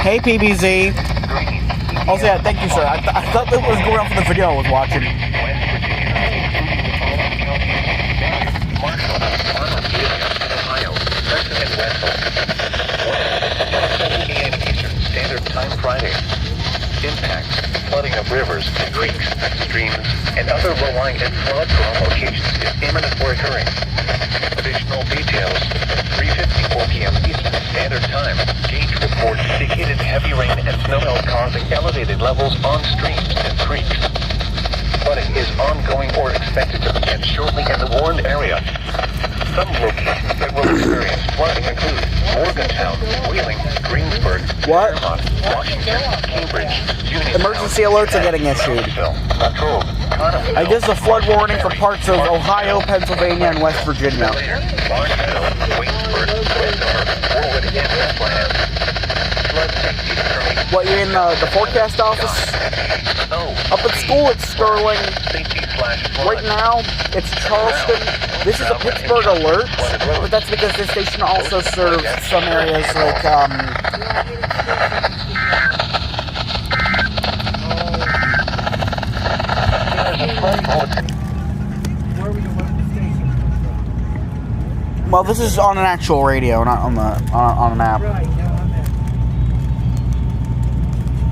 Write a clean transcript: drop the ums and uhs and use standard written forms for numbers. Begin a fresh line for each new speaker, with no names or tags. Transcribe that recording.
Hey, PBZ. Also, yeah, thank you, sir. I thought that was going on for the video I was watching.
Standard Time Friday. Impacts, flooding of rivers, creeks, streams, and other low-lying and flood-prone locations is imminent or occurring. Additional details, 3:54 p.m. Eastern Standard Time. Gauge reports indicated heavy rain and snowmelt causing elevated levels on streams and creeks. Flooding is ongoing or expected to begin shortly in the warned area. Some locations that will experience flooding include Morgantown, Wheeling, Greensburg, Vermont, Washington, Cambridge, Union.
Emergency alerts are getting issued. I guess a flood warning for parts of Ohio, Pennsylvania, and West Virginia. What, you're in the forecast office? Up at school, it's Sterling. Right now, it's Charleston. This is a Pittsburgh alert, but that's because this station also serves some areas like, well, this is on an actual radio, not on an app.